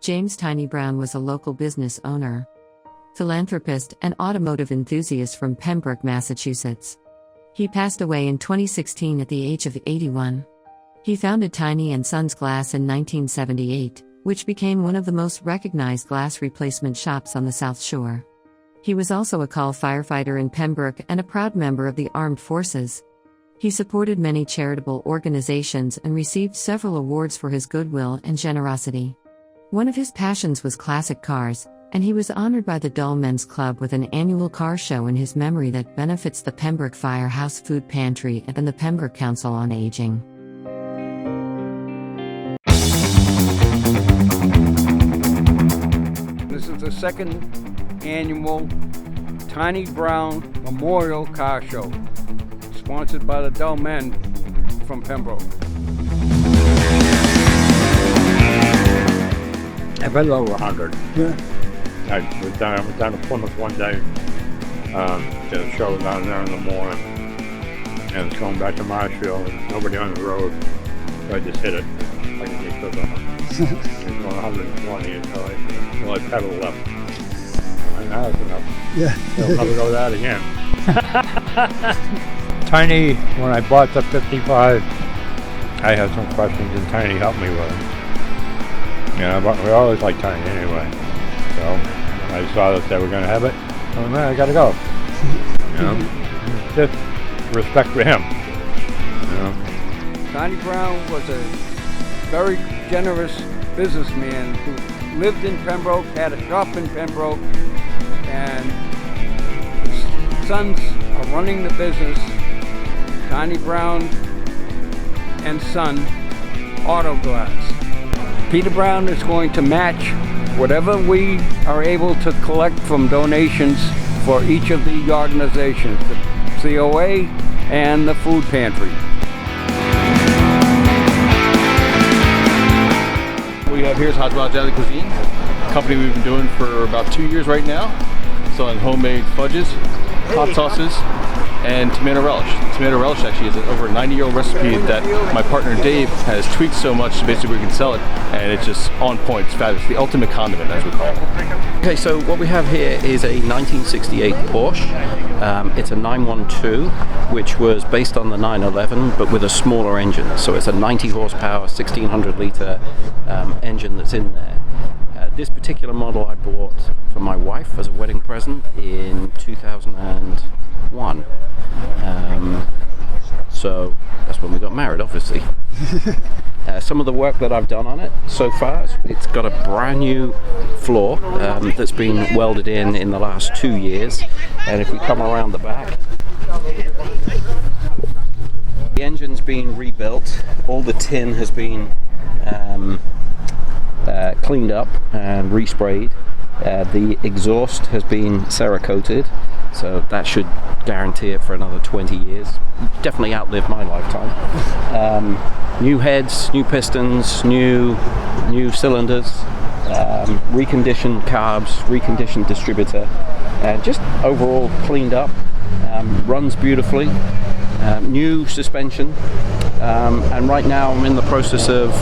James Tiny Brown was a local business owner, philanthropist, and automotive enthusiast from Pembroke, Massachusetts. He passed away in 2016 at the age of 81. He founded Tiny & Sons Glass in 1978, which became one of the most recognized glass replacement shops on the South Shore. He was also a call firefighter in Pembroke and a proud member of the armed forces. He supported many charitable organizations and received several awards for his goodwill and generosity. One of his passions was classic cars, and he was honored by the Dull Men's Club with an annual car show in his memory that benefits the Pembroke Firehouse Food Pantry and the Pembroke Council on Aging. This is the second annual Tiny Brown Memorial Car Show, sponsored by the Dull Men from Pembroke. I've been over 100. Yeah. I was down to Plymouth one day, did a show down there in the morning, and it's going back to Marshfield, and nobody on the road, so I just hit it like a deep It's going 120, so I pedal left. And now that's enough. Yeah. I'll never go that again. Tiny, when I bought the 55, I had some questions, and Tiny helped me with them. Yeah, but we always liked Tiny anyway. So I saw that they were going to have it. Oh man, I got to go. You know, just respect for him. You know. Tiny Brown was a very generous businessman who lived in Pembroke, had a shop in Pembroke, and his sons are running the business, Tiny Brown and Son Auto Glass. Peter Brown is going to match whatever we are able to collect from donations for each of the organizations, the COA and the food pantry. What we have here is Hot Rod Deli Cuisine, a company we've been doing for about 2 years right now, selling homemade fudges, hot sauces, and tomato relish. Tomato relish actually is over a 90-year-old recipe that my partner Dave has tweaked so much basically we can sell it, and it's just on point. It's fabulous. The ultimate condiment, as we call it. Okay, so what we have here is a 1968 Porsche. It's a 912, which was based on the 911, but with a smaller engine. So it's a 90 horsepower, 1600 litre engine that's in there. This particular model I bought for my wife as a wedding present in 2001. So that's when we got married, obviously. Some of the work that I've done on it so far, it's got a brand new floor that's been welded in the last 2 years. And if we come around the back, the engine's been rebuilt. All the tin has been cleaned up and resprayed. The exhaust has been Cerakoted, so that should guarantee it for another 20 years. Definitely outlived my lifetime. New heads, new pistons, new cylinders, reconditioned carbs, reconditioned distributor, and just overall cleaned up. Runs beautifully. New suspension, and right now I'm in the process of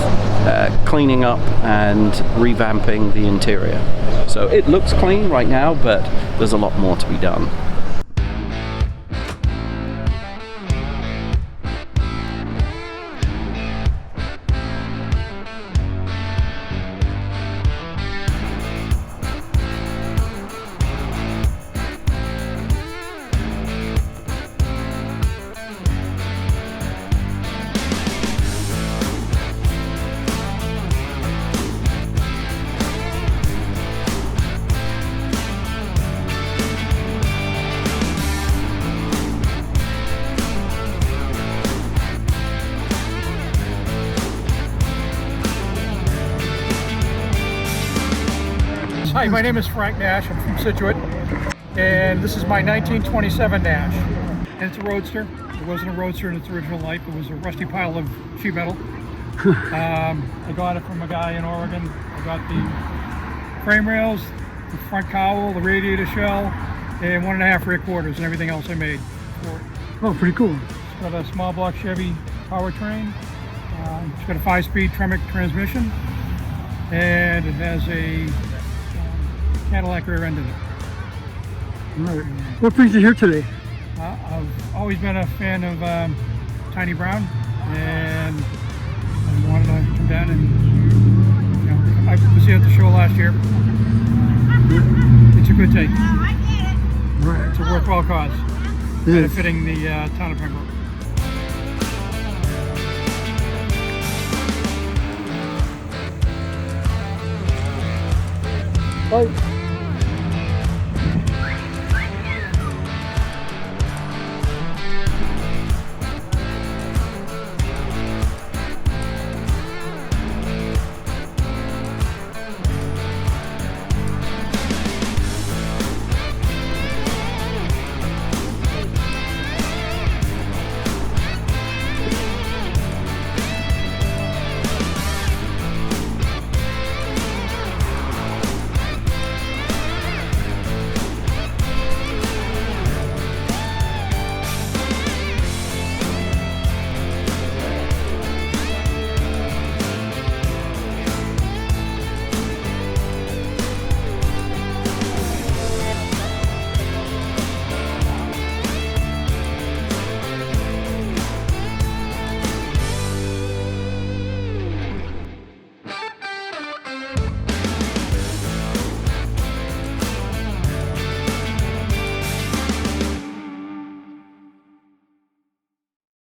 cleaning up and revamping the interior. So it looks clean right now, but there's a lot more to be done. Hi, my name is Frank Nash. I'm from Situate, and this is my 1927 Nash. And it's a Roadster. It wasn't a Roadster in its original life. It was a rusty pile of sheet metal. I got it from a guy in Oregon. I got the frame rails, the front cowl, the radiator shell, and 1.5 rear quarters, and everything else I made for it. Oh, pretty cool. It's got a small block Chevy powertrain. It's got a 5-speed Tremec transmission. and it has a Cadillac rear end in it. Right. What brings you here today? I've always been a fan of Tiny Brown, and I wanted to come down and, you know, I was here at the show last year. It's a good take. Right. It's a worthwhile cause, It is. benefiting the town of Pembroke. Bye.